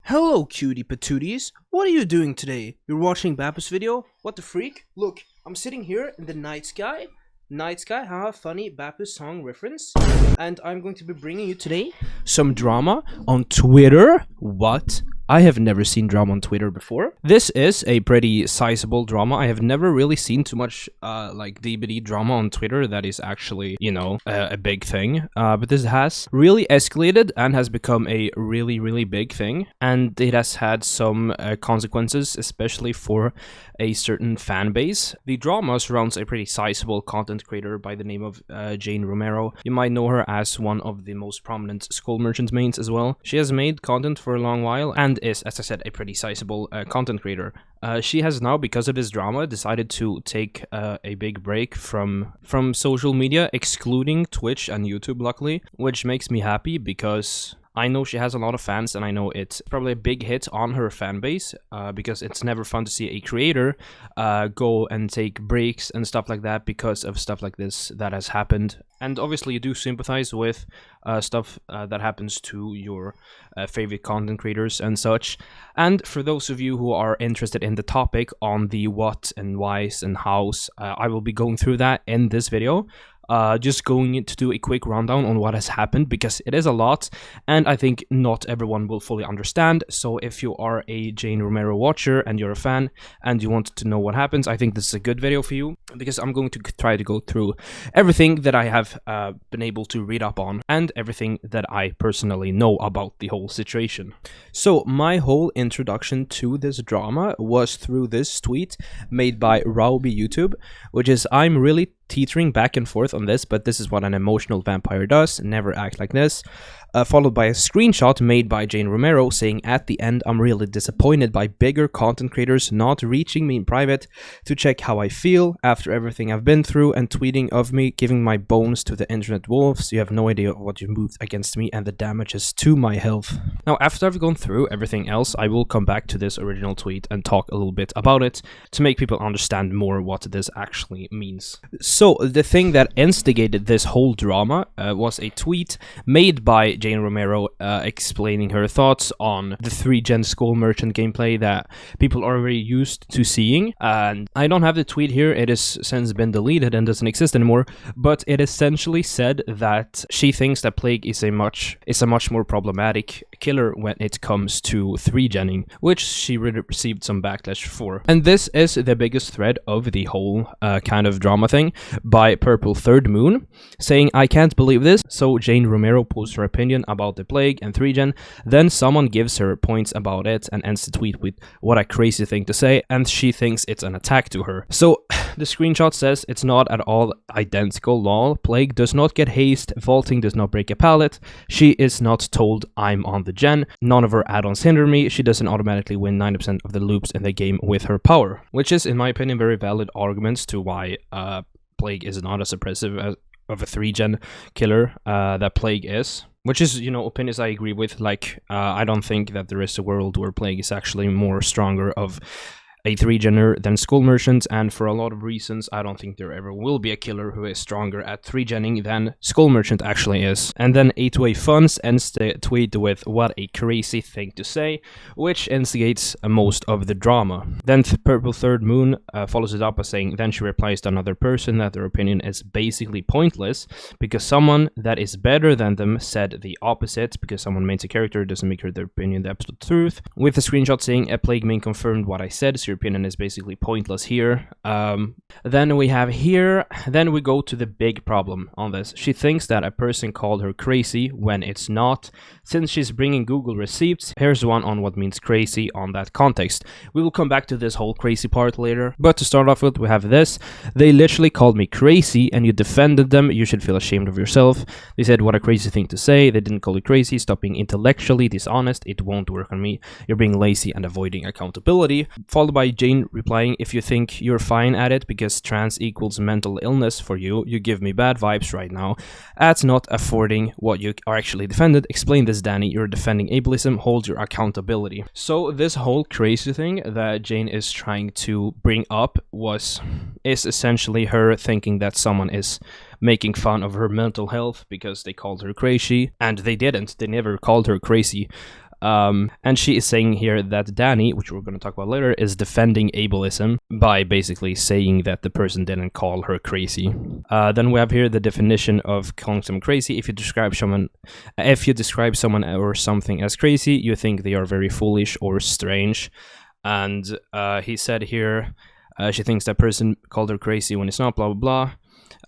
Hello, cutie patooties. What are you doing today? You're watching Bappus video? What the freak? Look, I'm sitting here in the night sky. Night sky, haha, funny Bappus song reference. And I'm going to be bringing you today some drama on Twitter. What? I have never seen drama on Twitter before. This is a pretty sizable drama. I have never really seen too much like DBD drama on Twitter that is actually, a big thing. But this has really escalated and has become a really big thing. And it has had some consequences, especially for a certain fan base. The drama surrounds a pretty sizable content creator by the name of Jane Romero. You might know her as one of the most prominent Skull Merchant mains as well. She has made content for a long while and is, as I said, a pretty sizable content creator. She has now, because of this drama, decided to take a big break from social media, excluding Twitch and YouTube, luckily, which makes me happy because I know she has a lot of fans, and I know it's probably a big hit on her fan base, because it's never fun to see a creator go and take breaks and stuff like that because of stuff like this that has happened. And obviously you do sympathize with stuff that happens to your favorite content creators and such. And for those of you who are interested in the topic on the what and whys and hows, I will be going through that in this video. Just going to do a quick rundown on what has happened, because it is a lot and I think not everyone will fully understand. So if you are a Jane Romero watcher and you're a fan and you want to know what happens, I think this is a good video for you, because I'm going to try to go through everything that I have been able to read up on and everything that I personally know about the whole situation. So my whole introduction to this drama was through this tweet made by Rauby YouTube, which is, I'm really teetering back and forth on this, but this is what an emotional vampire does, never act like this. Followed by a screenshot made by Jane Romero saying, at the end, I'm really disappointed by bigger content creators not reaching me in private to check how I feel after everything I've been through, and tweeting of me giving my bones to the internet wolves. You have no idea what you moved against me and the damages to my health. Now, after I've gone through everything else, I will come back to this original tweet and talk a little bit about it to make people understand more what this actually means. So the thing that instigated this whole drama was a tweet made by Jane Romero explaining her thoughts on the 3-gen Skull Merchant gameplay that people are already used to seeing. And I don't have the tweet here, it has since been deleted and doesn't exist anymore, but it essentially said that she thinks that Plague is a much more problematic killer when it comes to 3-genning, which she received some backlash for. And this is the biggest thread of the whole kind of drama thing, by Purple Third Moon, saying, I can't believe this. So Jane Romero posts her opinion about the Plague and 3-gen, then someone gives her points about it and ends the tweet with, what a crazy thing to say, and she thinks it's an attack to her. So the screenshot says, it's not at all identical, lol. Plague does not get haste, vaulting does not break a pallet, she is not told I'm on the gen, none of her add-ons hinder me, she doesn't automatically win 90% of the loops in the game with her power. Which is, in my opinion, very valid arguments to why Plague is not as oppressive of a 3-gen killer that Plague is. Which is, opinions I agree with. Like, I don't think that there is a world where Plague is actually more stronger of a 3-genner than Skull Merchant, and for a lot of reasons, I don't think there ever will be a killer who is stronger at 3-genning than Skull Merchant actually is. And then A2A Funds ends the tweet with, what a crazy thing to say, which instigates most of the drama. Then Purple Third Moon follows it up by saying, then she replies to another person that their opinion is basically pointless, because someone that is better than them said the opposite, because someone makes a character doesn't make her their opinion the absolute truth, with a screenshot saying, a Plague main confirmed what I said, so your opinion is basically pointless here. Then we go to the big problem on this. She thinks that a person called her crazy when it's not. Since she's bringing Google receipts, here's one on what means crazy on that context. We will come back to this whole crazy part later, but to start off with, we have this. They literally called me crazy and you defended them. You should feel ashamed of yourself. They said, what a crazy thing to say. They didn't call you crazy. Stop being intellectually dishonest. It won't work on me. You're being lazy and avoiding accountability. Followed by Jane replying, if you think you're fine at it because trans equals mental illness for you, you give me bad vibes right now. That's not affording what you are actually defended. Explain this, Danny. You're defending ableism. Hold your accountability. So this whole crazy thing that Jane is trying to bring up is essentially her thinking that someone is making fun of her mental health because they called her crazy, and they didn't. They never called her crazy. And she is saying here that Danny, which we're going to talk about later, is defending ableism by basically saying that the person didn't call her crazy. Then we have here the definition of calling someone crazy. If you describe someone or something as crazy, you think they are very foolish or strange. And he said here, she thinks that person called her crazy when it's not, blah, blah, blah.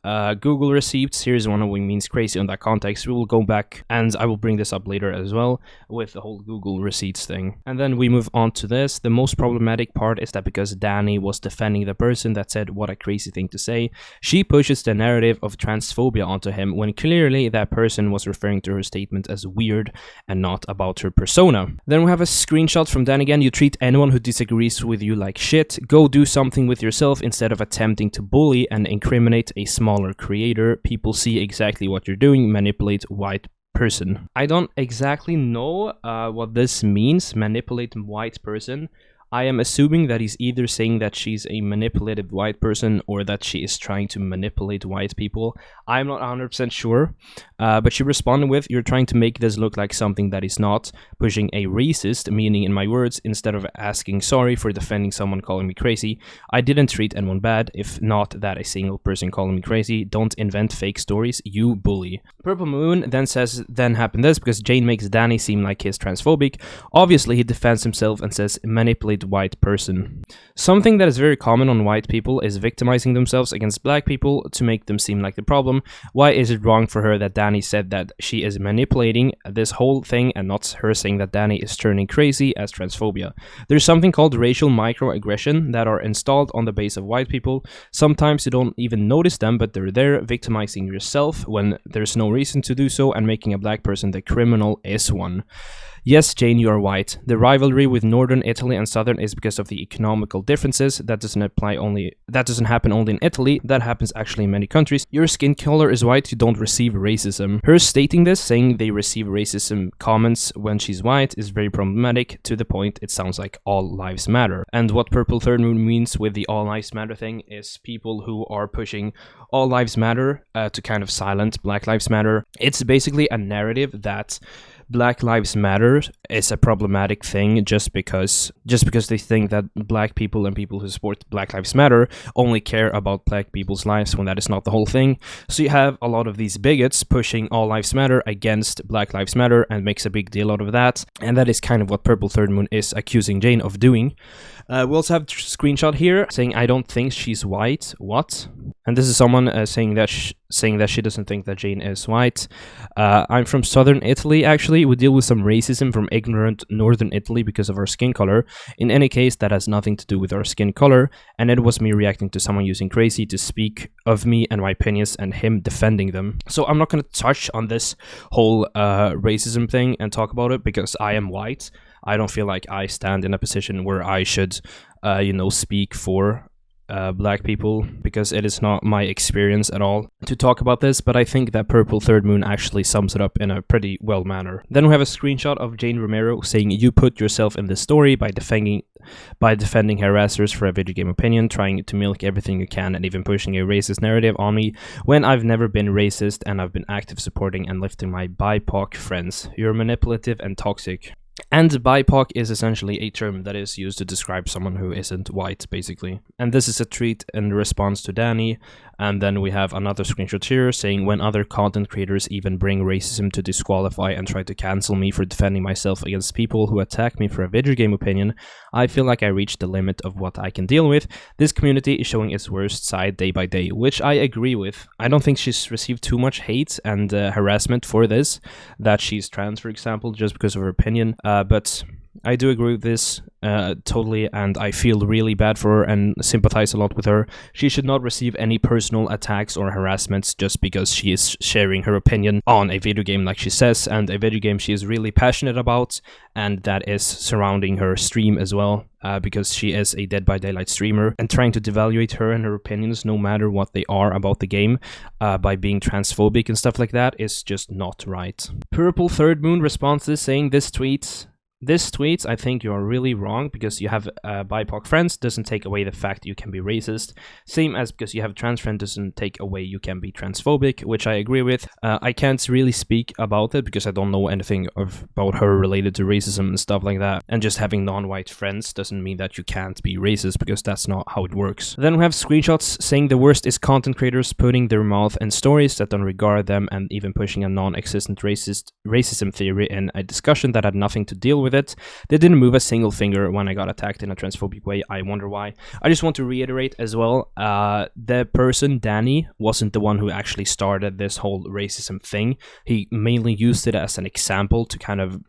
Google receipts, here's one of what means crazy in that context. We will go back and I will bring this up later as well with the whole Google receipts thing. And then we move on to this. The most problematic part is that because Danny was defending the person that said what a crazy thing to say, she pushes the narrative of transphobia onto him when clearly that person was referring to her statement as weird and not about her persona. Then we have a screenshot from Danny again. You treat anyone who disagrees with you like shit. Go do something with yourself instead of attempting to bully and incriminate a smaller creator. People see exactly what you're doing. Manipulate white person. I don't exactly know what this means, manipulate white person. I am assuming that he's either saying that she's a manipulative white person or that she is trying to manipulate white people. I'm not 100% sure, but she responded with, "You're trying to make this look like something that is not, pushing a racist meaning in my words instead of asking sorry for defending someone calling me crazy. I didn't treat anyone bad, if not that a single person calling me crazy. Don't invent fake stories, you bully." Purple Moon then says, then happened this because Jane makes Danny seem like he's transphobic. Obviously, he defends himself and says, manipulate white person. Something that is very common on white people is victimizing themselves against black people to make them seem like the problem. Why is it wrong for her that Danny said that she is manipulating this whole thing and not her saying that Danny is turning crazy as transphobia? There's something called racial microaggression that are installed on the base of white people. Sometimes you don't even notice them, but they're there. Victimizing yourself when there's no reason to do so and making a black person the criminal is one. Yes, Jane, you are white. The rivalry with northern Italy and southern is because of the economical differences. That doesn't happen only in Italy. That happens actually in many countries. Your skin color is white, you don't receive racism. Her stating this, saying they receive racism comments when she's white, is very problematic. To the point, it sounds like all lives matter. And what Purple Third Moon means with the all lives matter thing is people who are pushing all lives matter to kind of silence Black Lives Matter. It's basically a narrative that Black Lives Matter is a problematic thing just because they think that black people and people who support Black Lives Matter only care about black people's lives when that is not the whole thing. So you have a lot of these bigots pushing all lives matter against Black Lives Matter and makes a big deal out of that. And that is kind of what Purple Third Moon is accusing Jane of doing. We also have a screenshot here saying, I don't think she's white. What? And this is someone saying that she doesn't think that Jane is white. I'm from southern Italy, actually. We deal with some racism from ignorant northern Italy because of our skin color. In any case, that has nothing to do with our skin color. And it was me reacting to someone using crazy to speak of me and my opinions and him defending them. So I'm not going to touch on this whole racism thing and talk about it because I am white. I don't feel like I stand in a position where I should, speak for black people because it is not my experience at all to talk about this, but I think that Purple Third Moon actually sums it up in a pretty well manner. Then we have a screenshot of Jane Romero saying, you put yourself in this story by defending harassers for a video game opinion, trying to milk everything you can and even pushing a racist narrative on me when I've never been racist and I've been active supporting and lifting my BIPOC friends. You're manipulative and toxic. And BIPOC is essentially a term that is used to describe someone who isn't white, basically. And this is a tweet in response to Danny. And then we have another screenshot here saying, when other content creators even bring racism to disqualify and try to cancel me for defending myself against people who attack me for a video game opinion, I feel like I reached the limit of what I can deal with. This community is showing its worst side day by day, which I agree with. I don't think she's received too much hate and harassment for this, that she's trans, for example, just because of her opinion. But I do agree with this totally, and I feel really bad for her and sympathize a lot with her. She should not receive any personal attacks or harassments just because she is sharing her opinion on a video game like she says, and a video game she is really passionate about, and that is surrounding her stream as well, because she is a Dead by Daylight streamer, and trying to devaluate her and her opinions, no matter what they are about the game, by being transphobic and stuff like that is just not right. Purple Third Moon responds to this saying, this tweet This tweet, I think you are really wrong because you have BIPOC friends doesn't take away the fact you can be racist. Same as because you have trans friends doesn't take away you can be transphobic, which I agree with. I can't really speak about it because I don't know anything about her related to racism and stuff like that. And just having non-white friends doesn't mean that you can't be racist because that's not how it works. Then we have screenshots saying the worst is content creators putting their mouth in stories that don't regard them and even pushing a non-existent racism theory in a discussion that had nothing to deal with it. They didn't move a single finger when I got attacked in a transphobic way. I wonder why. I just want to reiterate as well, the person, Danny, wasn't the one who actually started this whole racism thing. He mainly used it as an example to kind of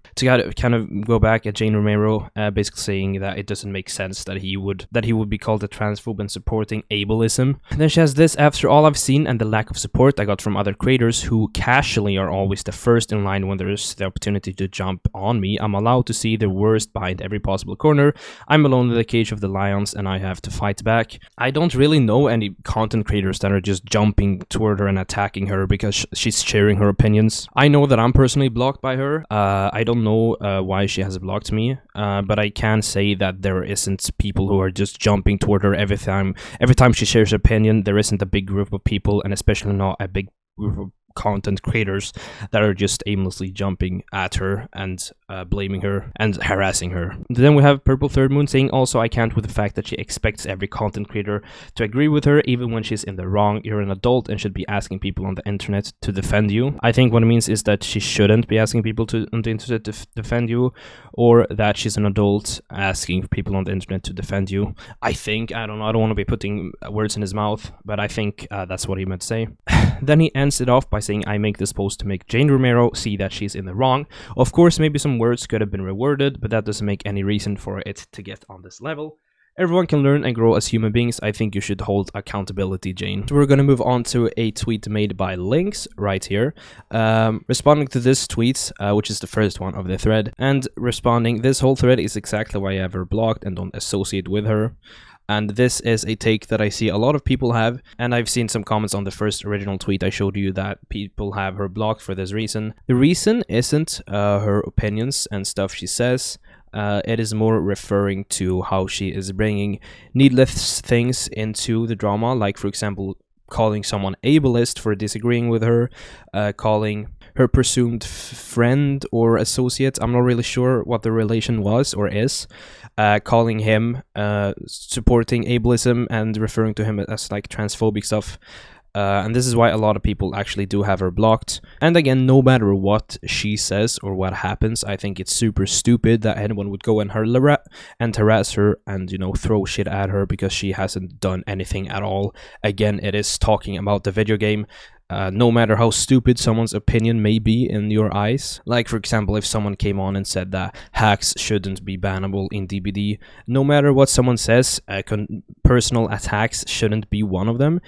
go back at Jane Romero, basically saying that it doesn't make sense that he would be called a transphobe and supporting ableism. And then she has this: after all I've seen and the lack of support I got from other creators who casually are always the first in line when there's the opportunity to jump on me, I'm allowed to see the worst behind every possible corner. I'm alone in the cage of the lions and I have to fight back. I don't really know any content creators that are just jumping toward her and attacking her because she's sharing her opinions. I know that I'm personally blocked by her. I don't know why she has blocked me, but I can say that there isn't people who are just jumping toward her every time she shares her opinion. There isn't a big group of people, and especially not a big group of content creators that are just aimlessly jumping at her and blaming her and harassing her. Then we have Purple Third Moon saying also I can't with the fact that she expects every content creator to agree with her even when she's in the wrong. You're an adult and should be asking people on the internet to defend you. I think what it means is that she shouldn't be asking people on the internet to defend you, or that she's an adult asking people on the internet to defend you. I don't know, I don't want to be putting words in his mouth, but I think that's what he meant to say. Then he ends it off by saying I make this post to make Jane Romero see that she's in the wrong. Of course, maybe some words could have been reworded, but that doesn't make any reason for it to get on this level. Everyone can learn and grow as human beings. I think you should hold accountability, Jane. So we're going to move on to a tweet made by Lynx right here. Responding to this tweet, which is the first one of the thread, and responding, this whole thread is exactly why I have her blocked and don't associate with her. And this is a take that I see a lot of people have, and I've seen some comments on the first original tweet I showed you that people have her blocked for this reason. The reason isn't her opinions and stuff she says. It is more referring to how she is bringing needless things into the drama, like for example calling someone ableist for disagreeing with her, calling her presumed friend or associate, I'm not really sure what the relation was or is, calling him supporting ableism and referring to him as like transphobic stuff. And this is why a lot of people actually do have her blocked. And again, no matter what she says or what happens, I think it's super stupid that anyone would go and harass her and, you know, throw shit at her because she hasn't done anything at all. Again, it is talking about the video game. No matter how stupid someone's opinion may be in your eyes. Like, for example, if someone came on and said that hacks shouldn't be bannable in DBD, no matter what someone says, personal attacks shouldn't be one of them.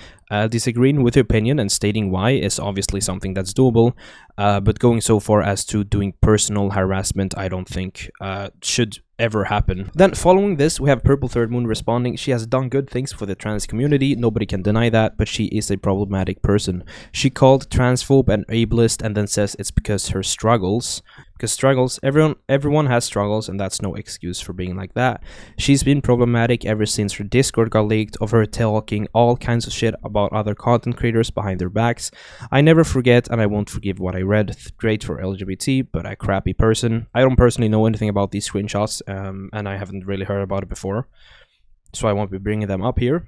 Disagreeing with your opinion and stating why is obviously something that's doable, but going so far as to doing personal harassment, I don't think should ever happen. Then following this, we have Purple Third Moon responding, she has done good things for the trans community, nobody can deny that, but she is a problematic person. She called transphobe and ableist and then says it's because her struggles. Because struggles, everyone has struggles, and that's no excuse for being like that. She's been problematic ever since her Discord got leaked of her talking all kinds of shit about other content creators behind their backs. I never forget, and I won't forgive what I read. Great for LGBT, but a crappy person. I don't personally know anything about these screenshots, and I haven't really heard about it before, so I won't be bringing them up here.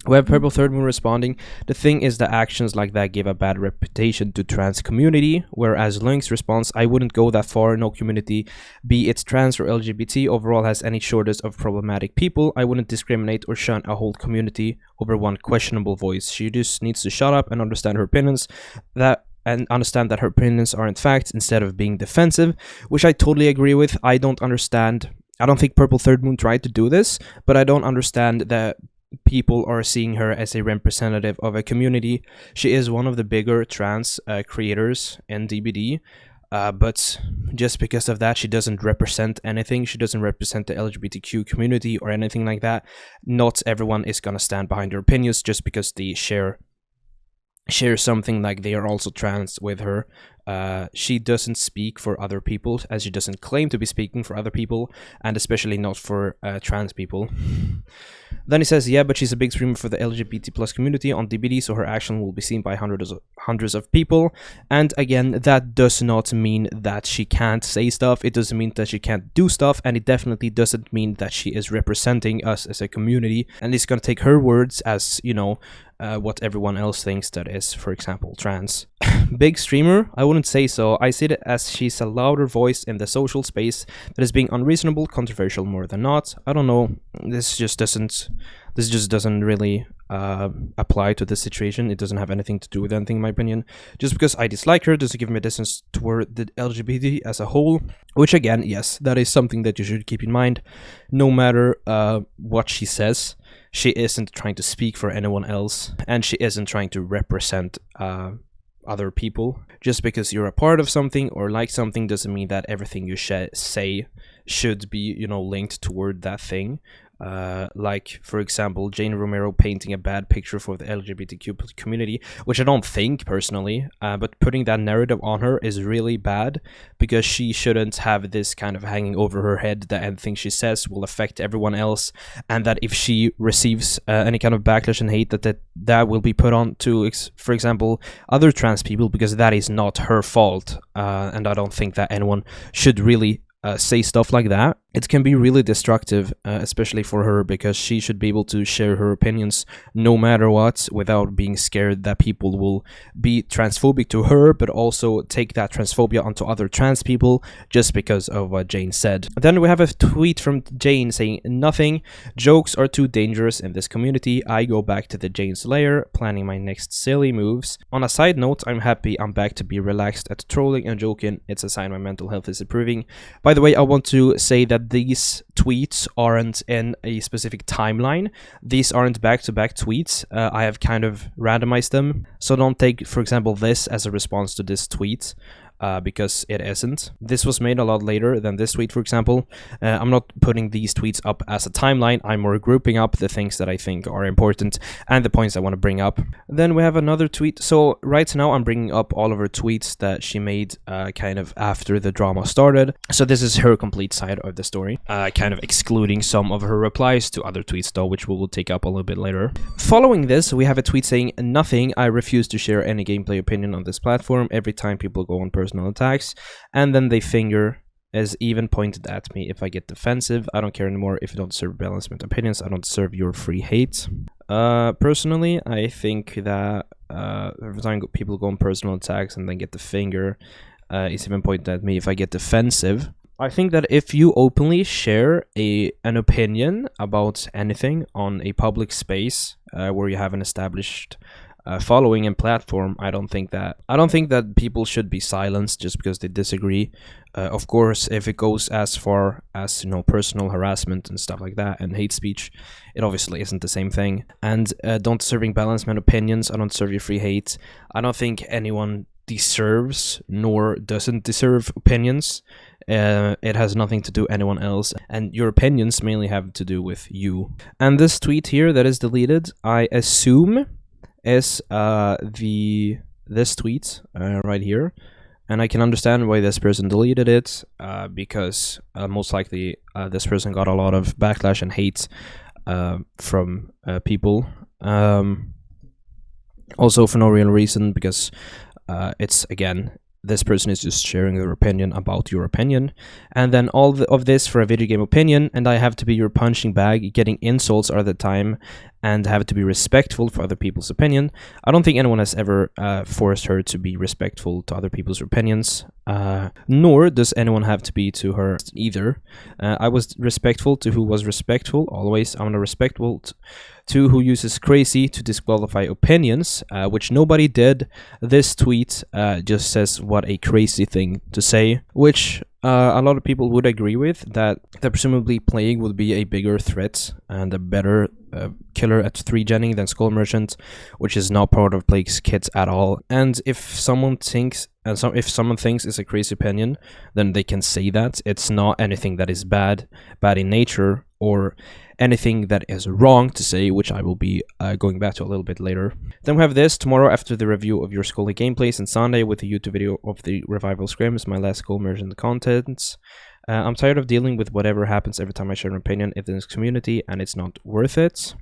We have Purple Third Moon responding, the thing is that actions like that give a bad reputation to trans community, whereas Lynx responds, I wouldn't go that far, no community, be it trans or LGBT, overall has any shortage of problematic people. I wouldn't discriminate or shun a whole community over one questionable voice. She just needs to shut up and understand her opinions, and understand that her opinions aren't facts instead of being defensive, which I totally agree with. I don't think Purple Third Moon tried to do this, but I don't understand that people are seeing her as a representative of a community. She is one of the bigger trans creators in DBD, but just because of that, she doesn't represent anything. She doesn't represent the LGBTQ community or anything like that. Not everyone is gonna stand behind her opinions just because they share share something like they are also trans with her. She doesn't speak for other people, as she doesn't claim to be speaking for other people, and especially not for trans people. Then he says, yeah, but she's a big streamer for the LGBT plus community on DBD, so her action will be seen by hundreds of people. And again, that does not mean that she can't say stuff. It doesn't mean that she can't do stuff, and it definitely doesn't mean that she is representing us as a community. And it's gonna take her words as, you know, what everyone else thinks that is, for example, trans. Big streamer? I wouldn't say so. I see it as she's a louder voice in the social space that is being unreasonable, controversial more than not. I don't know. This just doesn't really apply to this situation. It doesn't have anything to do with anything, in my opinion. Just because I dislike her doesn't give me a distance toward the LGBT as a whole. Which again, yes, that is something that you should keep in mind. No matter what she says, she isn't trying to speak for anyone else, and she isn't trying to represent other people. Just because you're a part of something or like something doesn't mean that everything you say should be, you know, linked toward that thing. Like, for example, Jane Romero painting a bad picture for the LGBTQ community, which I don't think personally, but putting that narrative on her is really bad, because she shouldn't have this kind of hanging over her head that anything she says will affect everyone else, and that if she receives any kind of backlash and hate, that will be put on to, for example, other trans people, because that is not her fault, and I don't think that anyone should really say stuff like that. It can be really destructive, especially for her, because she should be able to share her opinions no matter what, without being scared that people will be transphobic to her, but also take that transphobia onto other trans people just because of what Jane said. Then we have a tweet from Jane saying, nothing, jokes are too dangerous in this community. I go back to the Jane's lair, planning my next silly moves. On a side note, I'm happy I'm back to be relaxed at trolling and joking. It's a sign my mental health is improving. By the way, I want to say that these tweets aren't in a specific timeline. These aren't back-to-back tweets. I have kind of randomized them. So don't take, for example, this as a response to this tweet. Because it isn't. This was made a lot later than this tweet, for example. I'm not putting these tweets up as a timeline. I'm more grouping up the things that I think are important and the points I want to bring up. Then we have another tweet. So right now I'm bringing up all of her tweets that she made kind of after the drama started. So this is her complete side of the story, kind of excluding some of her replies to other tweets though, which we will take up a little bit later. Following this, we have a tweet saying, nothing, I refuse to share any gameplay opinion on this platform. Every time people go on personal attacks, and then they finger is even pointed at me. If I get defensive, I don't care anymore. If you don't serve balancement opinions, I don't serve your free hate. Personally, I think that every time people go on personal attacks and then get the finger, it's even pointed at me. If I get defensive, I think that if you openly share an opinion about anything on a public space where you have an established following and platform, I don't think that people should be silenced just because they disagree. Of course, if it goes as far as, you know, personal harassment and stuff like that and hate speech, it obviously isn't the same thing. And don't serving balancement opinions, I don't serve your free hate. I don't think anyone deserves nor doesn't deserve opinions. It has nothing to do with anyone else, and your opinions mainly have to do with you. And this tweet here that is deleted, I assume is this tweet right here, and I can understand why this person deleted it, because most likely this person got a lot of backlash and hate from people, also for no real reason, because it's, again, this person is just sharing their opinion about your opinion, and then all of this for a video game opinion, and I have to be your punching bag, getting insults all the time, and have to be respectful for other people's opinion. I don't think anyone has ever forced her to be respectful to other people's opinions, nor does anyone have to be to her either. I was respectful to who was respectful, always. I'm not respectful to who uses crazy to disqualify opinions, which nobody did. This tweet just says what a crazy thing to say, which a lot of people would agree with, that presumably Plague would be a bigger threat and a better killer at 3genning than Skull Merchant, which is not part of Plague's kit at all. And if someone thinks it's a crazy opinion, then they can say that. It's not anything that is bad in nature, or anything that is wrong to say, which I will be going back to a little bit later. Then we have this tomorrow after the review of your Scully gameplays, and Sunday with a YouTube video of the Revival Scrims, my last Skull Merchant contents. I'm tired of dealing with whatever happens every time I share an opinion in this community, and it's not worth it.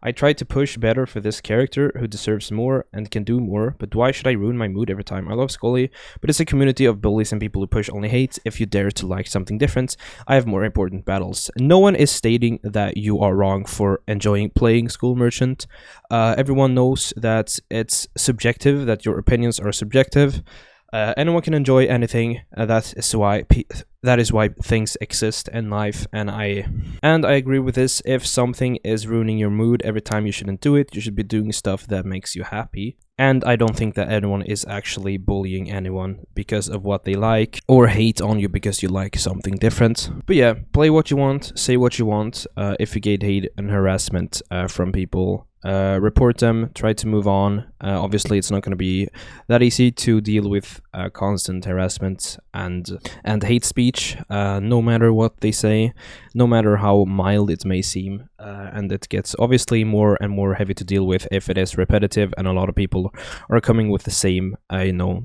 I tried to push better for this character who deserves more and can do more, but why should I ruin my mood every time? I love Scully, but it's a community of bullies and people who push only hate. If you dare to like something different, I have more important battles. No one is stating that you are wrong for enjoying playing Skull Merchant. Everyone knows that it's subjective, that your opinions are subjective. Anyone can enjoy anything. That is why things exist in life, and I agree with this. If something is ruining your mood every time, you shouldn't do it. You should be doing stuff that makes you happy. And I don't think that anyone is actually bullying anyone because of what they like, or hate on you because you like something different. But yeah, play what you want, say what you want. If you get hate and harassment from people, report them, try to move on. Obviously, it's not going to be that easy to deal with constant harassment and hate speech, no matter what they say, no matter how mild it may seem. And it gets obviously more and more heavy to deal with if it is repetitive, and a lot of people are coming with the same,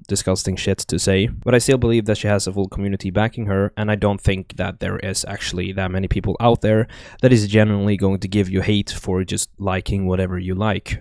disgusting shit to say. But I still believe that she has a full community backing her, and I don't think that there is actually that many people out there that is genuinely going to give you hate for just liking whatever you like,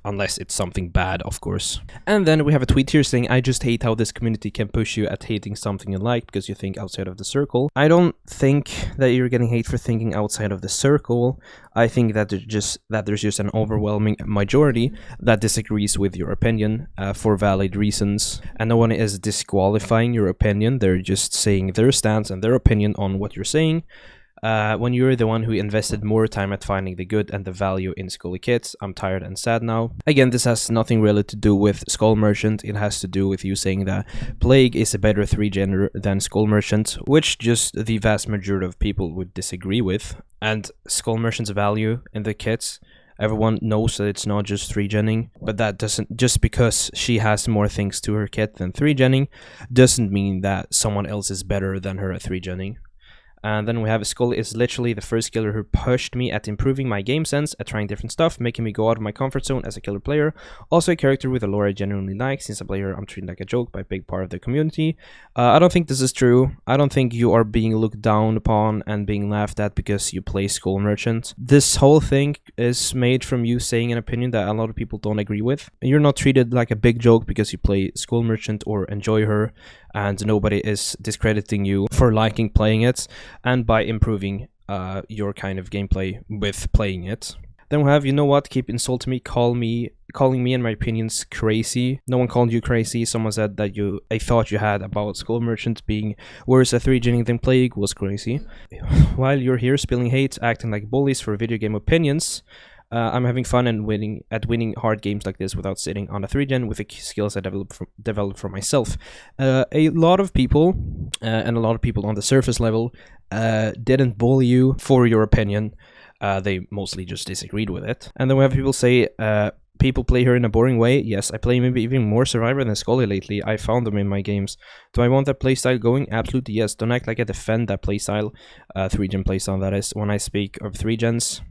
unless it's something bad, of course. And then we have a tweet here saying, I just hate how this community can push you at hating something you like because you think outside of the circle. I don't think that you're getting hate for thinking outside of the circle. I think that there's just an overwhelming majority that disagrees with your opinion for valid reasons, and no one is disqualifying your opinion. They're just saying their stance and their opinion on what you're saying. When you're the one who invested more time at finding the good and the value in Scully kits, I'm tired and sad now. Again, this has nothing really to do with Skull Merchant. It has to do with you saying that Plague is a better 3-gener than Skull Merchant, which just the vast majority of people would disagree with. And Skull Merchant's value in the kits, everyone knows that it's not just 3-genning, but that doesn't, just because she has more things to her kit than 3-genning, doesn't mean that someone else is better than her at 3-genning. And then we have Skull is literally the first killer who pushed me at improving my game sense, at trying different stuff, making me go out of my comfort zone as a killer player. Also a character with a lore I genuinely like. Since I play her, I'm treated like a joke by a big part of the community. I don't think this is true. I don't think you are being looked down upon and being laughed at because you play Skull Merchant. This whole thing is made from you saying an opinion that a lot of people don't agree with. You're not treated like a big joke because you play Skull Merchant or enjoy her, and nobody is discrediting you for liking playing it and by improving your kind of gameplay with playing it. Then we have, you know what, keep insulting me, calling me and my opinions crazy. No one called you crazy. Someone said that a thought you had about Skull Merchant being worse at 3-genning than Plague was crazy. While you're here spilling hate, acting like bullies for video game opinions, I'm having fun and winning hard games like this without sitting on a 3-gen with the skills I developed for myself. A lot of people, and a lot of people on the surface level, didn't bully you for your opinion. They mostly just disagreed with it. And then we have people say, people play her in a boring way. Yes, I play maybe even more Survivor than Scully lately. I found them in my games. Do I want that playstyle going? Absolutely yes. Don't act like I defend that playstyle. 3-gen playstyle, that is. When I speak of 3-gens,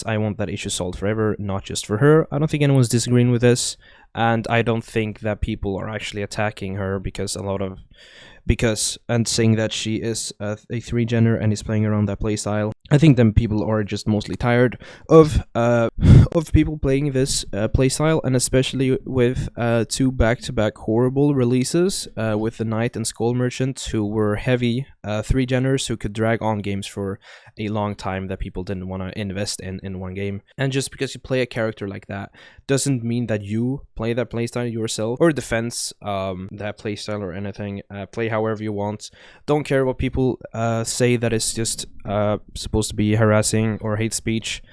I want that issue solved forever, not just for her. I don't think anyone's disagreeing with this. And I don't think that people are actually attacking her because and saying that she is a 3-gener and is playing around that playstyle. I think then people are just mostly tired of people playing this playstyle, and especially with 2 back-to-back horrible releases with the Knight and Skull Merchant, who were heavy 3-geners who could drag on games for a long time that people didn't want to invest in one game. And just because you play a character like that doesn't mean that you play that playstyle yourself or defense that playstyle or anything. Play however you want. Don't care what people say that is just supposed to be harassing or hate speech.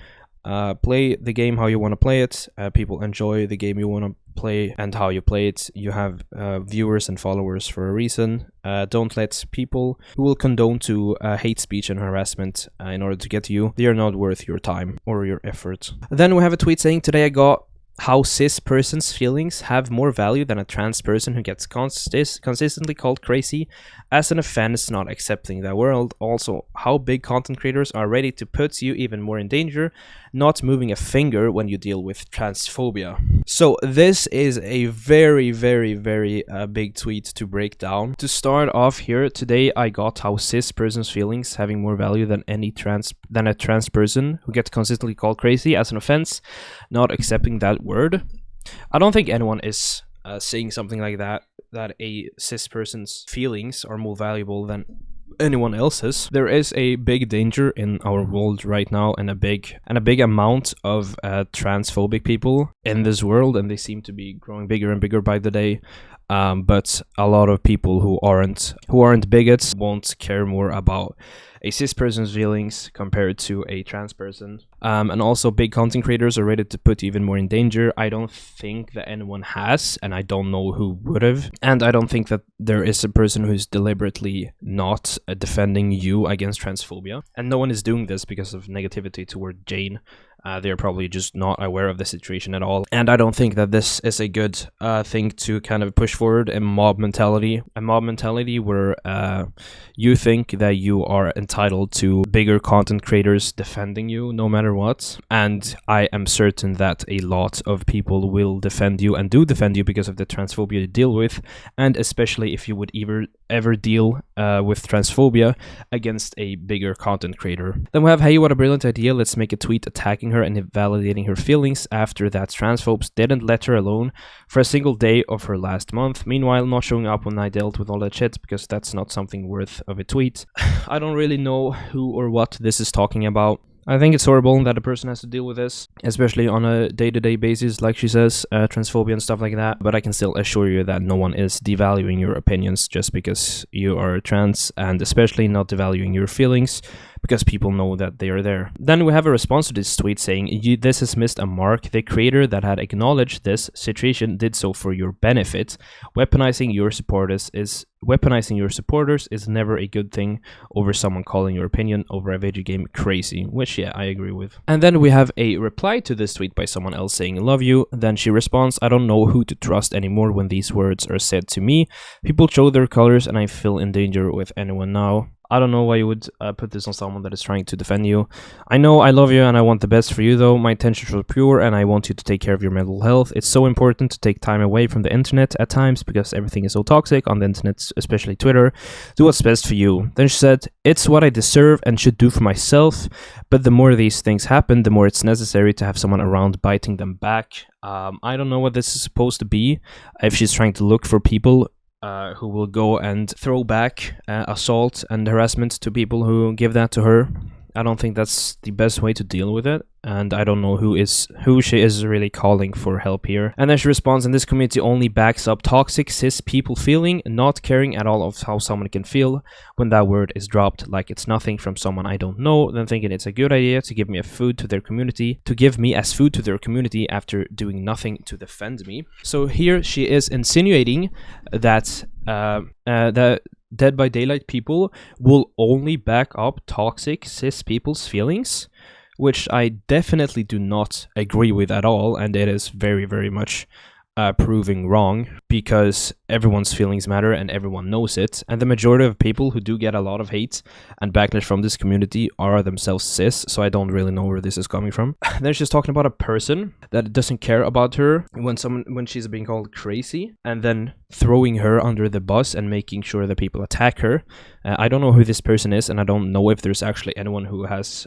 Play the game how you want to play it. People enjoy the game you want to play and how you play it. You have viewers and followers for a reason. Don't let people who will condone to hate speech and harassment in order to get to you. They are not worth your time or your effort. Then we have a tweet saying, today I got how cis person's feelings have more value than a trans person who gets consistently called crazy as an offense, not accepting that world. Also, how big content creators are ready to put you even more in danger, not moving a finger when you deal with transphobia. So this is a very, very, very big tweet to break down. To start off here, today I got how cis person's feelings having more value than a trans person who gets consistently called crazy as an offense, not accepting that word. I don't think anyone is saying something like that a cis person's feelings are more valuable than anyone else's. There is a big danger in our world right now, and a big amount of transphobic people in this world, and they seem to be growing bigger and bigger by the day. But a lot of people who aren't bigots won't care more about a cis person's feelings compared to a trans person. And also, big content creators are ready to put even more in danger. I don't think that anyone has, and I don't know who would have. And I don't think that there is a person who's deliberately not defending you against transphobia. And no one is doing this because of negativity toward Jane. They're probably just not aware of the situation at all. And I don't think that this is a good thing to kind of push forward a mob mentality. A mob mentality where you think that you are entitled to bigger content creators defending you no matter what. And I am certain that a lot of people will defend you and do defend you because of the transphobia you deal with. And especially if you would ever deal with transphobia against a bigger content creator. Then we have, hey, what a brilliant idea. Let's make a tweet attacking her and invalidating her feelings after that transphobes didn't let her alone for a single day of her last month. Meanwhile, not showing up when I dealt with all that shit because that's not something worth of a tweet. I don't really know who or what this is talking about. I think it's horrible that a person has to deal with this, especially on a day-to-day basis, like she says, transphobia and stuff like that. But I can still assure you that no one is devaluing your opinions just because you are trans, and especially not devaluing your feelings because people know that they are there. Then we have a response to this tweet saying, this has missed a mark. The creator that had acknowledged this situation did so for your benefit. Weaponizing your supporters is never a good thing over someone calling your opinion over a video game crazy, which yeah, I agree with. And then we have a reply to this tweet by someone else saying, love you. Then she responds, I don't know who to trust anymore when these words are said to me. People show their colors and I feel in danger with anyone now. I don't know why you would put this on someone that is trying to defend you. I know I love you and I want the best for you though. My intentions are pure and I want you to take care of your mental health. It's so important to take time away from the internet at times because everything is so toxic on the internet, especially Twitter. Do what's best for you. Then she said, it's what I deserve and should do for myself. But the more these things happen, the more it's necessary to have someone around biting them back. I don't know what this is supposed to be. If she's trying to look for people who will go and throw back assault and harassment to people who give that to her. I don't think that's the best way to deal with it, and I don't know who she is really calling for help here. And then she responds, and this community only backs up toxic cis people feeling, not caring at all of how someone can feel when that word is dropped like it's nothing from someone I don't know, then thinking it's a good idea to give me as food to their community after doing nothing to defend me. So here she is insinuating that that Dead by Daylight people will only back up toxic cis people's feelings, which I definitely do not agree with at all, and it is very, very much proving wrong because everyone's feelings matter and everyone knows it, and the majority of people who do get a lot of hate and backlash from this community are themselves cis, so I don't really know where this is coming from. Then she's talking about a person that doesn't care about her when she's being called crazy, and then throwing her under the bus and making sure that people attack her. I don't know who this person is, and I don't know if there's actually anyone who has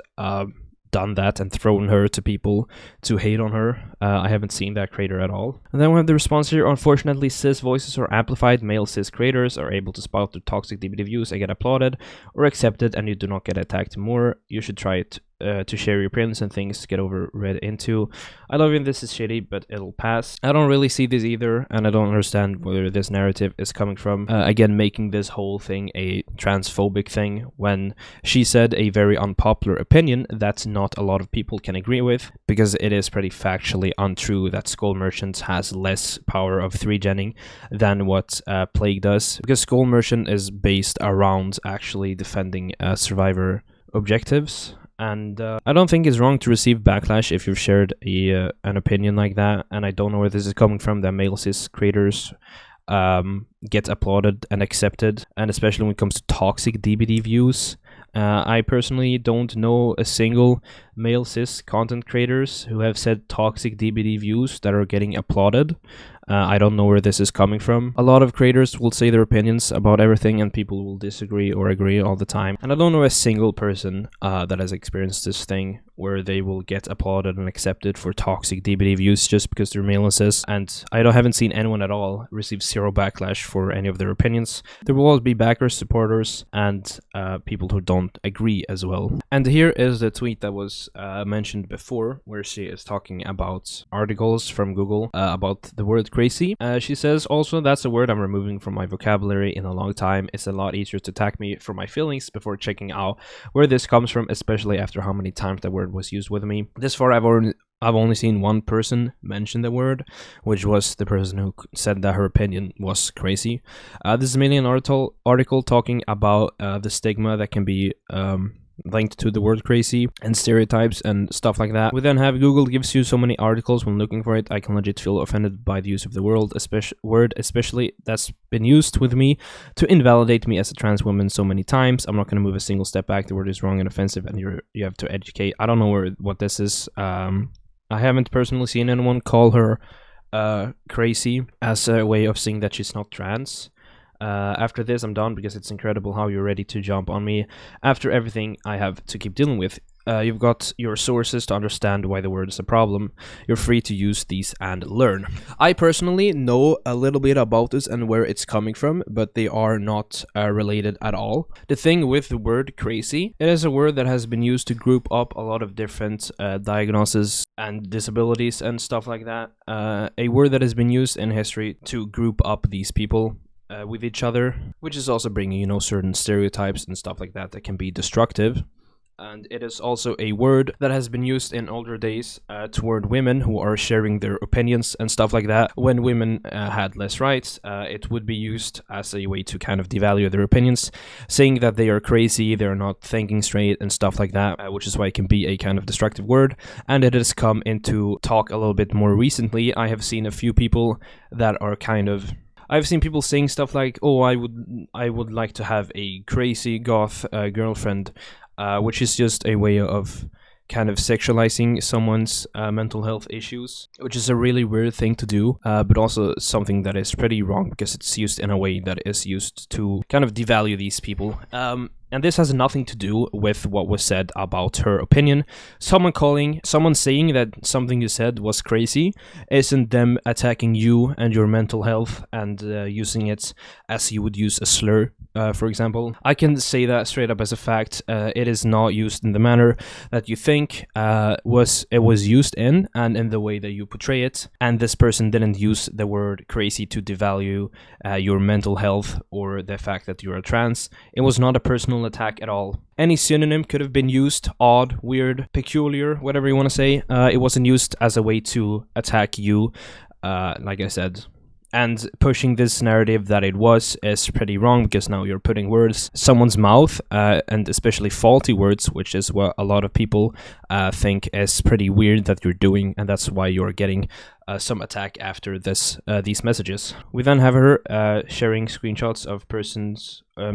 done that and thrown her to people to hate on her. I haven't seen that creator at all. And then we have the response here. Unfortunately, cis voices are amplified. Male cis creators are able to spout their toxic DBD views and get applauded or accepted, and you do not get attacked more. You should try it to share your opinions and things get read into. I love you and this is shitty, but it'll pass. I don't really see this either, and I don't understand where this narrative is coming from. Again, making this whole thing a transphobic thing when she said a very unpopular opinion that not a lot of people can agree with, because it is pretty factually untrue that Skull Merchant has less power of 3genning than what Plague does, because Skull Merchant is based around actually defending survivor objectives. And I don't think it's wrong to receive backlash if you've shared an opinion like that. And I don't know where this is coming from, that male cis creators get applauded and accepted. And especially when it comes to toxic DBD views, I personally don't know a single male cis content creators who have said toxic DBD views that are getting applauded. I don't know where this is coming from. A lot of creators will say their opinions about everything and people will disagree or agree all the time. And I don't know a single person that has experienced this thing where they will get applauded and accepted for toxic DBD views just because they're male and cis. And I haven't seen anyone at all receive zero backlash for any of their opinions. There will always be backers, supporters, and people who don't agree as well. And here is the tweet that was mentioned before, where she is talking about articles from Google about the word crazy. She says, also, that's a word I'm removing from my vocabulary in a long time. It's a lot easier to attack me for my feelings before checking out where this comes from, especially after how many times the word was used with me. This far, I've only seen one person mention the word, which was the person who said that her opinion was crazy. This is mainly an article talking about the stigma that can be linked to the word crazy and stereotypes and stuff like that. We then have Google gives you so many articles when looking for it. I can legit feel offended by the use of the word, especially that's been used with me to invalidate me as a trans woman so many times. I'm not going to move a single step back. The word is wrong and offensive, and you have to educate. I don't know what this is. I haven't personally seen anyone call her crazy as a way of saying that she's not trans. After this, I'm done because it's incredible how you're ready to jump on me after everything I have to keep dealing with. You've got your sources to understand why the word is a problem. You're free to use these and learn. I personally know a little bit about this and where it's coming from, but they are not related at all. The thing with the word crazy, it is a word that has been used to group up a lot of different diagnoses and disabilities and stuff like that. A word that has been used in history to group up these people with each other, which is also bringing, certain stereotypes and stuff like that can be destructive. And it is also a word that has been used in older days toward women who are sharing their opinions and stuff like that. When women had less rights, it would be used as a way to kind of devalue their opinions, saying that they are crazy, they're not thinking straight and stuff like that, which is why it can be a kind of destructive word. And it has come into talk a little bit more recently. I have seen a few people that are I've seen people saying stuff like, "Oh, I would like to have a crazy goth girlfriend," which is just a way of kind of sexualizing someone's mental health issues, which is a really weird thing to do, but also something that is pretty wrong because it's used in a way that is used to kind of devalue these people. And this has nothing to do with what was said about her opinion. Someone saying that something you said was crazy isn't them attacking you and your mental health and using it as you would use a slur, for example. I can say that straight up as a fact. It is not used in the manner that you think it was used in, and in the way that you portray it. And this person didn't use the word crazy to devalue your mental health or the fact that you're a trans. It was not a personal attack at all. Any synonym could have been used: odd, weird, peculiar, whatever you want to say. It wasn't used as a way to attack you, like I said. And pushing this narrative that it was is pretty wrong, because now you're putting words in someone's mouth, and especially faulty words, which is what a lot of people think is pretty weird that you're doing, and that's why you're getting some attack after these messages. We then have her sharing screenshots of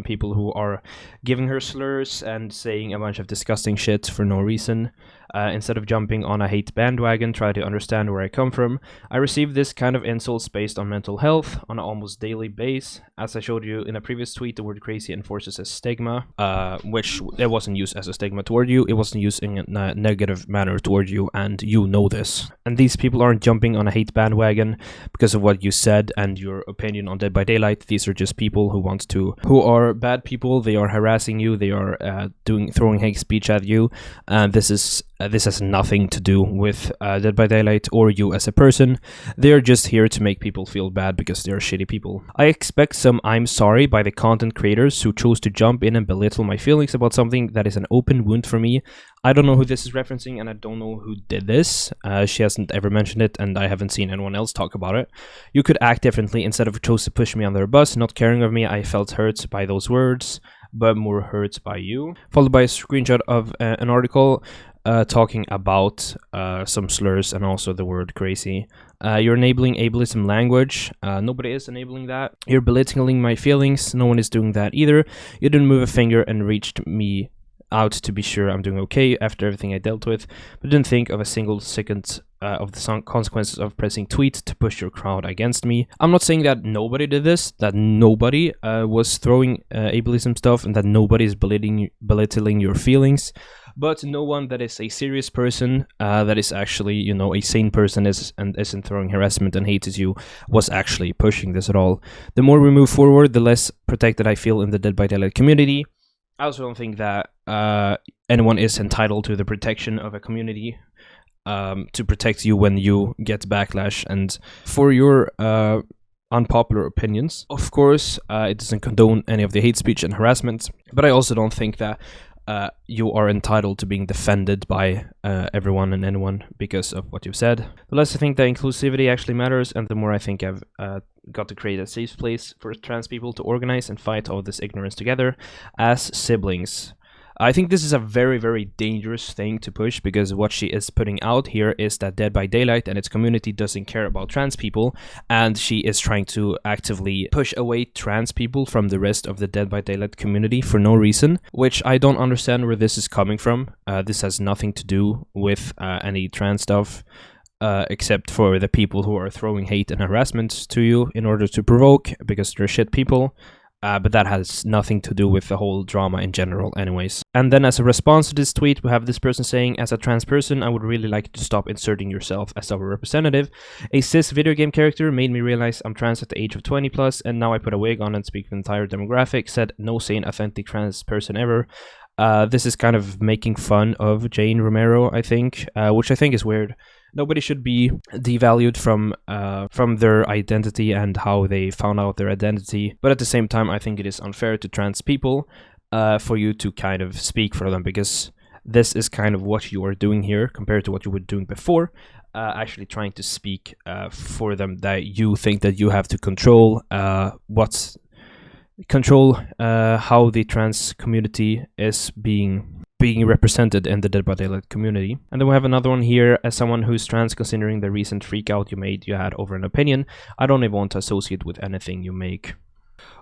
people who are giving her slurs and saying a bunch of disgusting shit for no reason. Instead of jumping on a hate bandwagon, try to understand where I come from. I receive this kind of insults based on mental health on an almost daily basis. As I showed you in a previous tweet, the word crazy enforces a stigma, which it wasn't used as a stigma toward you. It wasn't used in a negative manner toward you, and you know this. And these people aren't jumping on a hate bandwagon because of what you said and your opinion on Dead by Daylight. These are just people who are bad people. They are harassing you. They are throwing hate speech at you. And this has nothing to do with Dead by Daylight or you as a person. They're just here to make people feel bad because they're shitty people. I expect some I'm sorry by the content creators who chose to jump in and belittle my feelings about something that is an open wound for me. I don't know who this is referencing, and I don't know who did this. She hasn't ever mentioned it, and I haven't seen anyone else talk about it. You could act differently. Instead of chose to push me under a bus, not caring of me, I felt hurt by those words, but more hurt by you. Followed by a screenshot of an article talking about some slurs and also the word crazy. You're enabling ableism language. Nobody is enabling that. You're belittling my feelings. No one is doing that either. You didn't move a finger and reached me out to be sure I'm doing okay after everything I dealt with, but didn't think of a single second of the consequences of pressing tweet to push your crowd against me. I'm not saying that nobody did this, that nobody was throwing ableism stuff, and that nobody is belittling your feelings, but no one that is a serious person, that is actually, you know, a sane person and isn't throwing harassment and hate at you, was actually pushing this at all. The more we move forward, the less protected I feel in the Dead by Daylight community. I also don't think that anyone is entitled to the protection of a community to protect you when you get backlash and for your unpopular opinions. Of course, it doesn't condone any of the hate speech and harassment, but I also don't think that you are entitled to being defended by everyone and anyone because of what you've said. The less I think that inclusivity actually matters, and the more I think I've got to create a safe place for trans people to organize and fight all this ignorance together as siblings. I think this is a very, very dangerous thing to push, because what she is putting out here is that Dead by Daylight and its community doesn't care about trans people, and she is trying to actively push away trans people from the rest of the Dead by Daylight community for no reason, which I don't understand where this is coming from. This has nothing to do with any trans stuff. Except for the people who are throwing hate and harassment to you in order to provoke, because they're shit people. But that has nothing to do with the whole drama in general anyways. And then as a response to this tweet, we have this person saying, as a trans person, I would really like to stop inserting yourself as our representative. A cis video game character made me realize I'm trans at the age of 20 plus, and now I put a wig on and speak for the entire demographic, said no sane authentic trans person ever. This is kind of making fun of Jane Romero, I think, which I think is weird. Nobody should be devalued from their identity and how they found out their identity. But at the same time, I think it is unfair to trans people for you to kind of speak for them, because this is kind of what you are doing here compared to what you were doing before. Actually trying to speak for them, that you think that you have to control how the trans community is being represented in the Dead by Daylight community. And then we have another one here. As someone who's trans, considering the recent freak out you had over an opinion, I don't even want to associate with anything you make.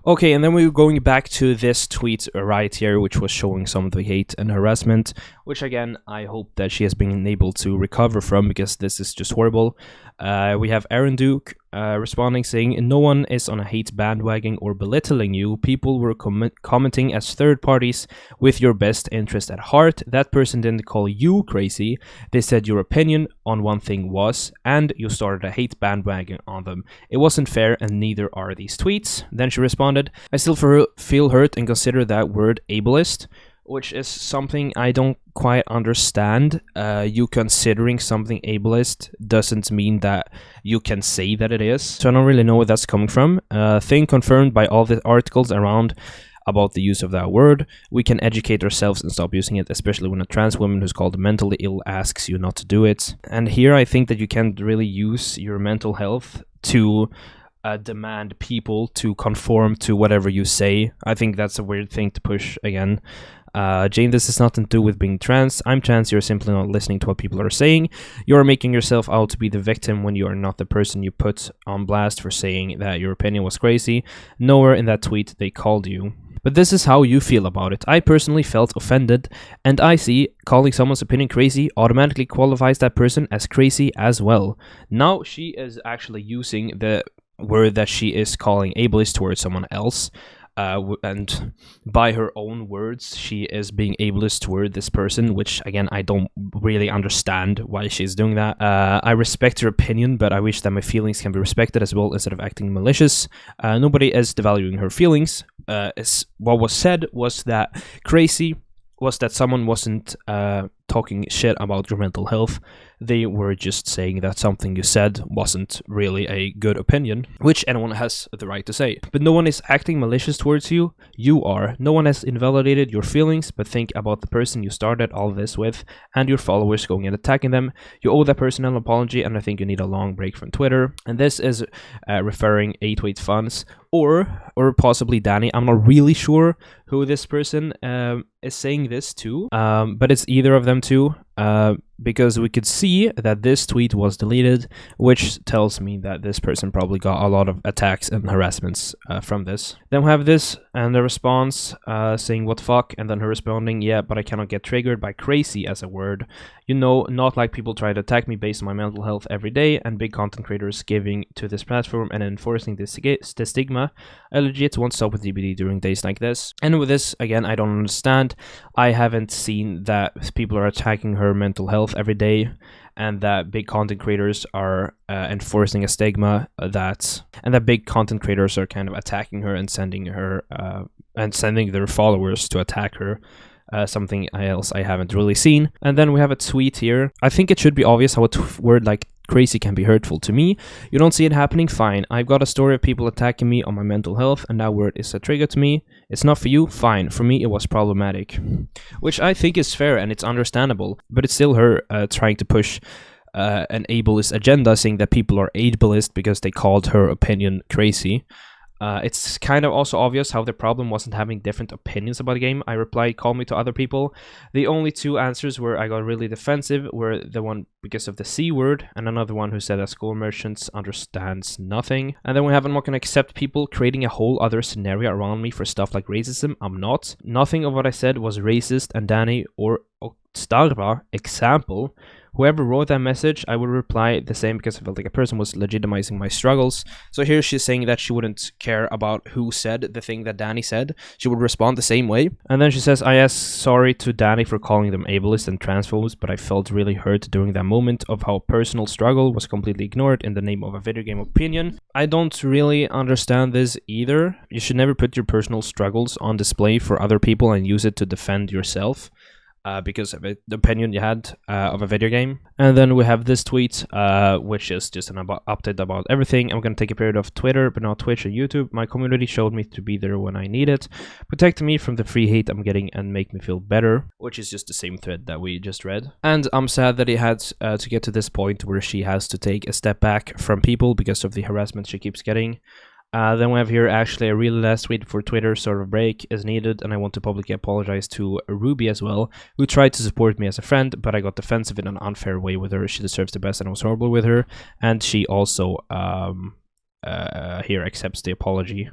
Okay, and then we're going back to this tweet right here, which was showing some of the hate and harassment, which again, I hope that she has been able to recover from, because this is just horrible. We have Aaron Duke responding saying, no one is on a hate bandwagon or belittling you. People were commenting as third parties with your best interest at heart. That person didn't call you crazy. They said your opinion on one thing was, and you started a hate bandwagon on them. It wasn't fair, and neither are these tweets. Then she responded, I still feel hurt and consider that word ableist, which is something I don't quite understand. You considering something ableist doesn't mean that you can say that it is. So I don't really know where that's coming from. Thing confirmed by all the articles around about the use of that word. We can educate ourselves and stop using it, especially when a trans woman who's called mentally ill asks you not to do it. And here I think that you can't really use your mental health to demand people to conform to whatever you say. I think that's a weird thing to push again. Jane, this has nothing to do with being trans. I'm trans, you're simply not listening to what people are saying. You're making yourself out to be the victim when you are not the person you put on blast for saying that your opinion was crazy. Nowhere in that tweet they called you. But this is how you feel about it. I personally felt offended, and I see calling someone's opinion crazy automatically qualifies that person as crazy as well. Now she is actually using the word that she is calling ableist towards someone else. And by her own words, she is being ableist toward this person, which again, I don't really understand why she's doing that. I respect her opinion, but I wish that my feelings can be respected as well instead of acting malicious. Nobody is devaluing her feelings. What was said was that crazy was that someone wasn't talking shit about your mental health. They were just saying that something you said wasn't really a good opinion, which anyone has the right to say. But no one is acting malicious towards you. You are. No one has invalidated your feelings, but think about the person you started all this with and your followers going and attacking them. You owe that person an apology, and I think you need a long break from Twitter. And this is referring 808 Funds or possibly Danny. I'm not really sure who this person is saying this to, but it's either of them two. because we could see that this tweet was deleted, which tells me that this person probably got a lot of attacks and harassments from this. Then we have this and the response saying what the fuck, and then her responding, yeah, but I cannot get triggered by crazy as a word. You know, not like people try to attack me based on my mental health every day, and big content creators giving to this platform and enforcing this stigma. I legit won't stop with DBD during days like this. And with this, again, I don't understand. I haven't seen that people are attacking her mental health every day, and that big content creators are enforcing a stigma and that big content creators are kind of attacking her and sending her and sending their followers to attack her. Something else I haven't really seen. And then we have a tweet here. I think it should be obvious how a word like crazy can be hurtful to me. You don't see it happening? Fine. I've got a story of people attacking me on my mental health, and that word is a trigger to me. It's not for you? Fine. For me, it was problematic. Which I think is fair and it's understandable, but it's still her trying to push an ableist agenda, saying that people are ableist because they called her opinion crazy. It's kind of also obvious how the problem wasn't having different opinions about the game. I replied, call me to other people. The only two answers where I got really defensive were the one because of the C word, and another one who said that school merchants understands nothing. And then we have, I'm not going to accept people creating a whole other scenario around me for stuff like racism. I'm not. Nothing of what I said was racist, and Danny or Starva, example, whoever wrote that message, I would reply the same because I felt like a person was legitimizing my struggles. So here she's saying that she wouldn't care about who said the thing that Danny said. She would respond the same way. And then she says, I asked sorry to Danny for calling them ableist and transphobes, but I felt really hurt during that moment of how personal struggle was completely ignored in the name of a video game opinion. I don't really understand this either. You should never put your personal struggles on display for other people and use it to defend yourself. Because of the opinion you had of a video game. And then we have this tweet, which is just an update about everything. I'm going to take a period off Twitter, but not Twitch or YouTube. My community showed me to be there when I need it, protect me from the free hate I'm getting, and make me feel better, which is just the same thread that we just read. And I'm sad that he had to get to this point where she has to take a step back from people because of the harassment she keeps getting. Then we have here actually a really last tweet for Twitter, sort of break is needed, and I want to publicly apologize to Ruby as well, who tried to support me as a friend, but I got defensive in an unfair way with her. She deserves the best and I was horrible with her, and she also here accepts the apology.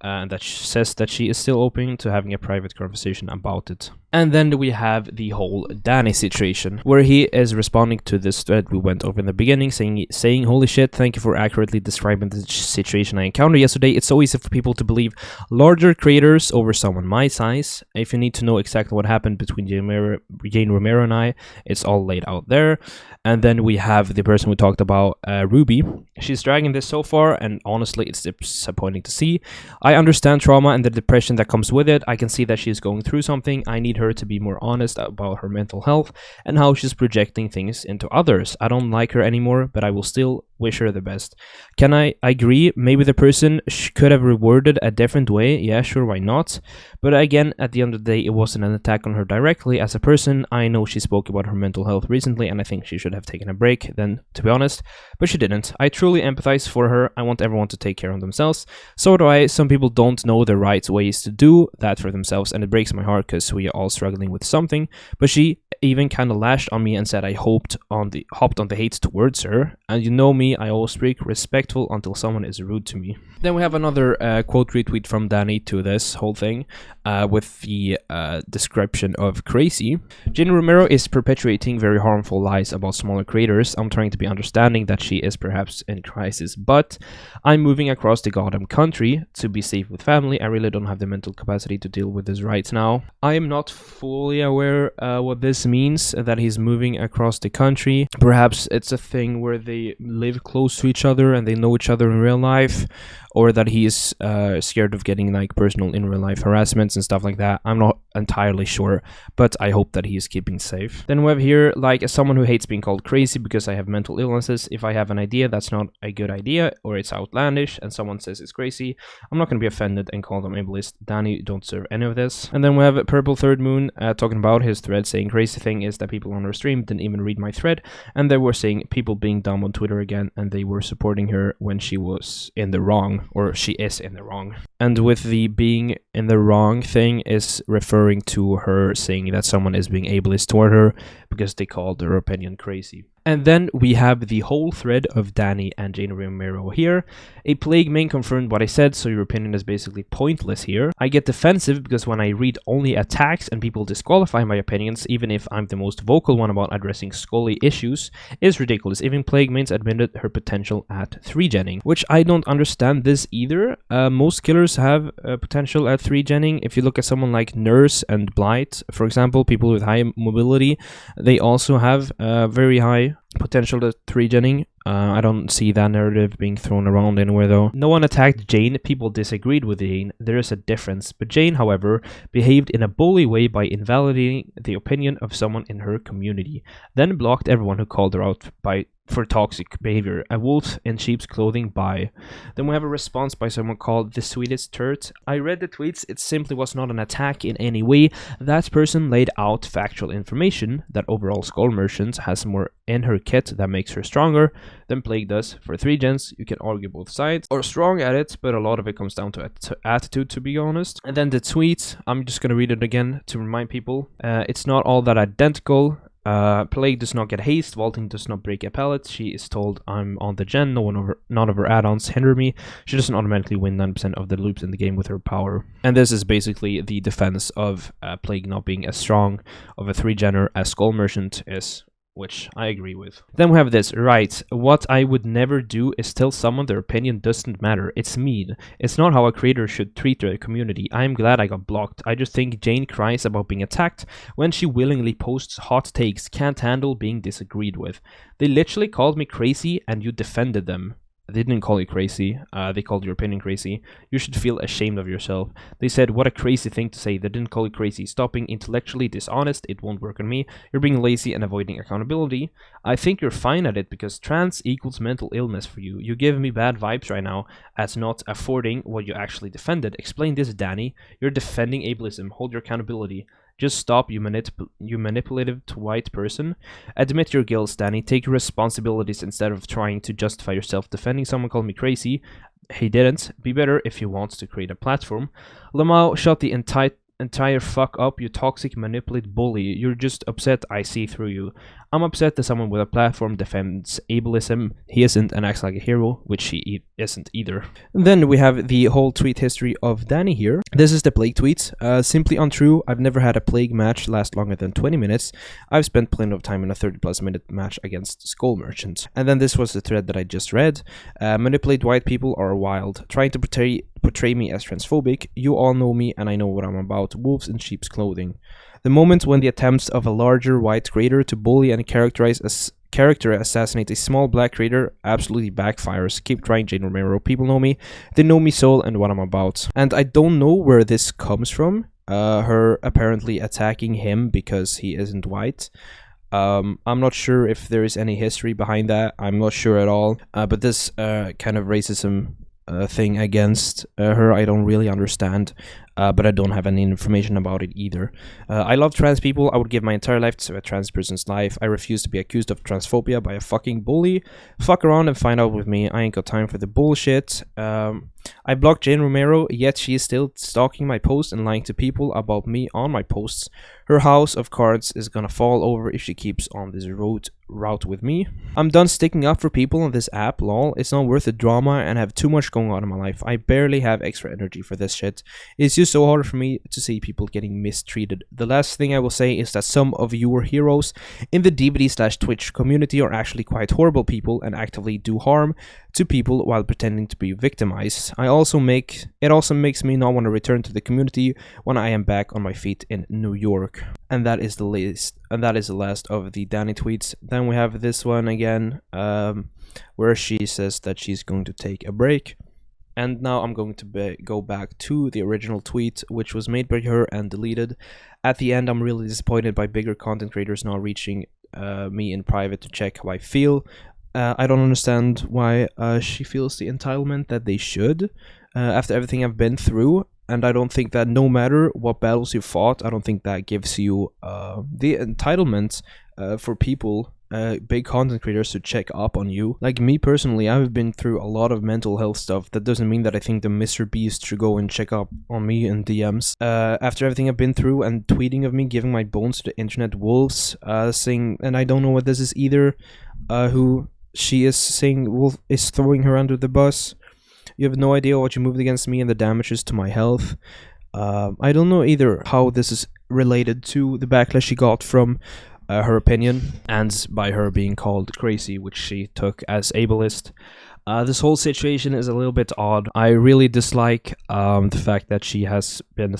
And that says that she is still open to having a private conversation about it. And then we have the whole Danny situation, where he is responding to this thread we went over in the beginning, saying, holy shit, thank you for accurately describing the situation I encountered yesterday. It's so easy for people to believe larger creators over someone my size. If you need to know exactly what happened between Jane Romero and I, it's all laid out there. And then we have the person we talked about, Ruby. She's dragging this so far, and honestly, it's disappointing to see. I understand trauma and the depression that comes with it. I can see that she's going through something. I need her to be more honest about her mental health and how she's projecting things into others. I don't like her anymore, but I will still wish her the best. Can I agree? Maybe the person could have reworded a different way. Yeah, sure, why not? But again, at the end of the day, it wasn't an attack on her directly as a person. I know she spoke about her mental health recently, and I think she should have taken a break then, to be honest, but she didn't. I truly empathize for her. I want everyone to take care of themselves. So do I. Some people don't know the right ways to do that for themselves, and it breaks my heart because we are all struggling with something. But she even kind of lashed on me and said I hopped on the hate towards her, and you know me, I always speak respectful until someone is rude to me. Then we have another quote retweet from Danny to this whole thing with the description of crazy. Jane Romero is perpetuating very harmful lies about smaller creators. I'm trying to be understanding that she is perhaps in crisis, but I'm moving across the goddamn country to be safe with family. I really don't have the mental capacity to deal with this right now. I am not fully aware what this means, that he's moving across the country. Perhaps it's a thing where they live close to each other and they know each other in real life, or that he is scared of getting like personal in real life harassments and stuff like that. I'm not entirely sure, but I hope that he is keeping safe. Then we have here, like, as someone who hates being called crazy because I have mental illnesses, if I have an idea that's not a good idea or it's outlandish and someone says it's crazy, I'm not going to be offended and call them ableist. Danny don't deserve any of this. And then we have Purple Third Moon talking about his thread, saying crazy thing is that people on her stream didn't even read my thread, and they were saying people being dumb on Twitter again, and they were supporting her when she was in the wrong. or she is in the wrong. And with the being in the wrong thing is referring to her saying that someone is being ableist toward her because they called her opinion crazy. And then we have the whole thread of Danny and Jane Romero here. A plague main confirmed what I said, so your opinion is basically pointless here. I get defensive because when I read only attacks and people disqualify my opinions, even if I'm the most vocal one about addressing Scully issues, is ridiculous. Even plague mains admitted her potential at 3-genning, which I don't understand this either. Most killers have potential at 3-genning. If you look at someone like Nurse and Blight, for example, people with high mobility, they also have very high potential to 3-genning. I don't see that narrative being thrown around anywhere though. No one attacked Jane, people disagreed with Jane, there is a difference. But Jane, however, behaved in a bully way by invalidating the opinion of someone in her community, then blocked everyone who called her out for toxic behavior. A wolf in sheep's clothing by. Then we have a response by someone called the sweetest turd. I read the tweets, it simply was not an attack in any way. That person laid out factual information that overall Skull Merchant has more in her kit that makes her stronger than Plague does. For 3-gens, you can argue both sides or strong at it, but a lot of it comes down to attitude, to be honest. And then the tweet, I'm just gonna read it again to remind people. It's not all that identical. Plague does not get haste, vaulting does not break a pallet. She is told I'm on the gen, none of her add-ons hinder me. She doesn't automatically win 9% of the loops in the game with her power. And this is basically the defense of Plague not being as strong of a 3-genner as Skull Merchant is, which I agree with. Then we have this, right, what I would never do is tell someone their opinion doesn't matter. It's mean. It's not how a creator should treat their community. I'm glad I got blocked. I just think Jane cries about being attacked when she willingly posts hot takes, can't handle being disagreed with. They literally called me crazy and you defended them. They didn't call you crazy, they called your opinion crazy. You should feel ashamed of yourself. They said, what a crazy thing to say. They didn't call you crazy. Stop being intellectually dishonest, it won't work on me. You're being lazy and avoiding accountability. I think you're fine at it because trans equals mental illness for you. You give me bad vibes right now as not affording what you actually defended. Explain this, Danny. You're defending ableism. Hold your accountability. Just stop, you manipulative white person. Admit your guilt, Danny. Take your responsibilities instead of trying to justify yourself. Defending someone called me crazy. He didn't. Be better if you want to create a platform. Lamau, shut the entire fuck up, you toxic manipulate bully. You're just upset I see through you. I'm upset that someone with a platform defends ableism. He isn't and acts like a hero, which he isn't either. And then we have the whole tweet history of Danny here. This is the Plague tweet. Simply untrue. I've never had a Plague match last longer than 20 minutes. I've spent plenty of time in a 30+ minute match against Skull Merchant. And then this was the thread that I just read. Manipulate white people are wild. Trying to portray me as transphobic. You all know me and I know what I'm about. Wolves in sheep's clothing. The moment when the attempts of a larger white creator to bully and character assassinate a small black creator absolutely backfires. Keep trying, Jane Romero. People know me. They know me soul and what I'm about. And I don't know where this comes from. Her apparently attacking him because he isn't white. I'm not sure if there is any history behind that. I'm not sure at all. But this kind of racism thing against her, I don't really understand. But I don't have any information about it either. I love trans people. I would give my entire life to a trans person's life. I refuse to be accused of transphobia by a fucking bully. Fuck around and find out with me. I ain't got time for the bullshit. I blocked Jane Romero, yet she is still stalking my posts and lying to people about me on my posts. Her house of cards is gonna fall over if she keeps on this route with me. I'm done sticking up for people on this app, lol. It's not worth the drama and I have too much going on in my life. I barely have extra energy for this shit. It's just so hard for me to see people getting mistreated. The last thing I will say is that some of your heroes in the DVD/Twitch community are actually quite horrible people and actively do harm to people while pretending to be victimized. It also makes me not want to return to the community when I am back on my feet in New York. And that is the last of the Danny tweets. Then we have this one again, where she says that she's going to take a break. And now I'm going to go back to the original tweet, which was made by her and deleted. At the end, I'm really disappointed by bigger content creators not reaching me in private to check how I feel. I don't understand why she feels the entitlement that they should after everything I've been through. And I don't think that no matter what battles you fought, I don't think that gives you the entitlement for people big content creators to check up on you. Like me personally, I've been through a lot of mental health stuff. That doesn't mean that I think the Mr. Beast should go and check up on me in DMs. After everything I've been through and tweeting of me giving my bones to the internet wolves, saying, and I don't know what this is either, who she is saying wolf is throwing her under the bus. You have no idea what you moved against me and the damages to my health. I don't know either how this is related to the backlash she got from her opinion and by her being called crazy, which she took as ableist. This whole situation is a little bit odd. I really dislike the fact that she has been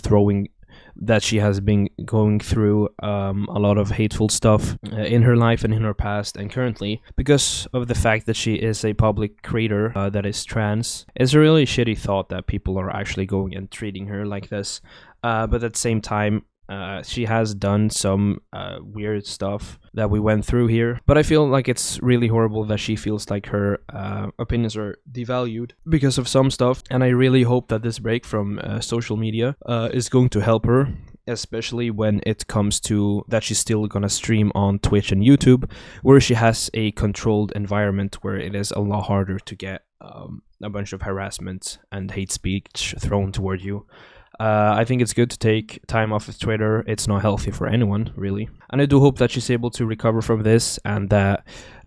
going through a lot of hateful stuff in her life and in her past and currently, because of the fact that she is a public creator that is trans. It's a really shitty thought that people are actually going and treating her like this, but at the same time, she has done some weird stuff that we went through here, but I feel like it's really horrible that she feels like her opinions are devalued because of some stuff, and I really hope that this break from social media is going to help her, especially when it comes to that she's still gonna stream on Twitch and YouTube, where she has a controlled environment where it is a lot harder to get a bunch of harassment and hate speech thrown toward you. I think it's good to take time off of Twitter. It's not healthy for anyone, really. And I do hope that she's able to recover from this and that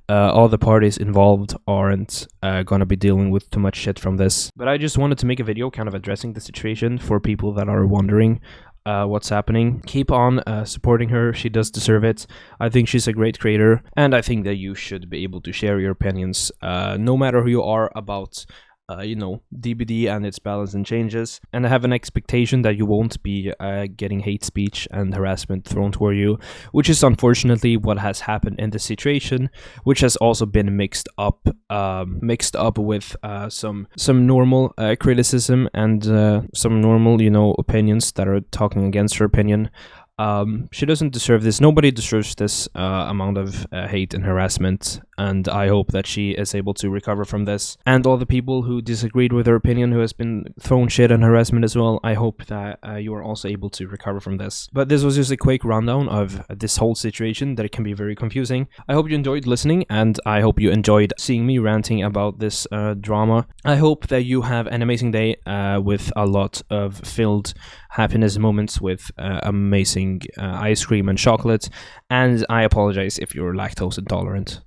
all the parties involved aren't gonna be dealing with too much shit from this. But I just wanted to make a video kind of addressing the situation for people that are wondering what's happening. Keep on supporting her. She does deserve it. I think she's a great creator, and I think that you should be able to share your opinions no matter who you are about DBD and its balance and changes, and I have an expectation that you won't be getting hate speech and harassment thrown toward you, which is unfortunately what has happened in this situation, which has also been mixed up with some normal criticism and some normal opinions that are talking against her opinion. She doesn't deserve this. Nobody deserves this amount of hate and harassment, and I hope that she is able to recover from this. And all the people who disagreed with her opinion, who has been thrown shit and harassment as well, I hope that you are also able to recover from this. But this was just a quick rundown of this whole situation that it can be very confusing. I hope you enjoyed listening, and I hope you enjoyed seeing me ranting about this drama. I hope that you have an amazing day with a lot of filled happiness moments with amazing ice cream and chocolate, and I apologize if you're lactose intolerant.